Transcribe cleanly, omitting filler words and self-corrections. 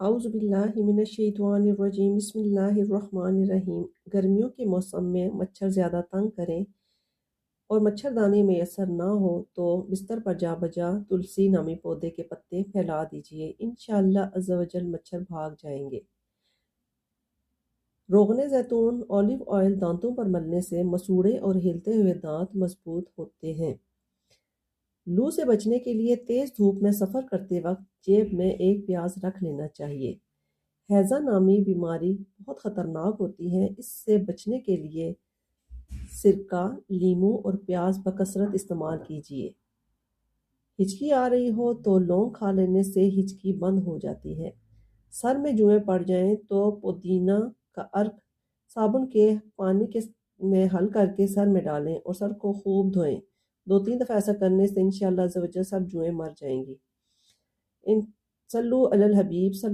اعوذ باللہ من الشیطان الرجیم بسم اللہ الرحمن الرحیم۔ گرمیوں کے موسم میں مچھر زیادہ تنگ کریں اور مچھردانی میسر نہ ہو تو بستر پر جا بجا تلسی نامی پودے کے پتے پھیلا دیجئے، انشاءاللہ عز و جل مچھر بھاگ جائیں گے۔ روغن زیتون اولیو آئل دانتوں پر ملنے سے مسوڑے اور ہلتے ہوئے دانت مضبوط ہوتے ہیں۔ لو سے بچنے کے لیے تیز دھوپ میں سفر کرتے وقت جیب میں ایک پیاز رکھ لینا چاہیے۔ ہیضہ نامی بیماری بہت خطرناک ہوتی ہے، اس سے بچنے کے لیے سرکہ، لیموں اور پیاز بکثرت استعمال کیجیے۔ ہچکی آ رہی ہو تو لونگ کھا لینے سے ہچکی بند ہو جاتی ہے۔ سر میں جوئیں پڑ جائیں تو پودینہ کا عرق صابن کے پانی میں حل کر کے سر میں ڈالیں اور سر کو خوب دھوئیں۔ 2-3 دفعہ ایسا کرنے سے انشاءاللہ عز و جل سب جوئیں مر جائیں گی۔ صلو علی الحبیب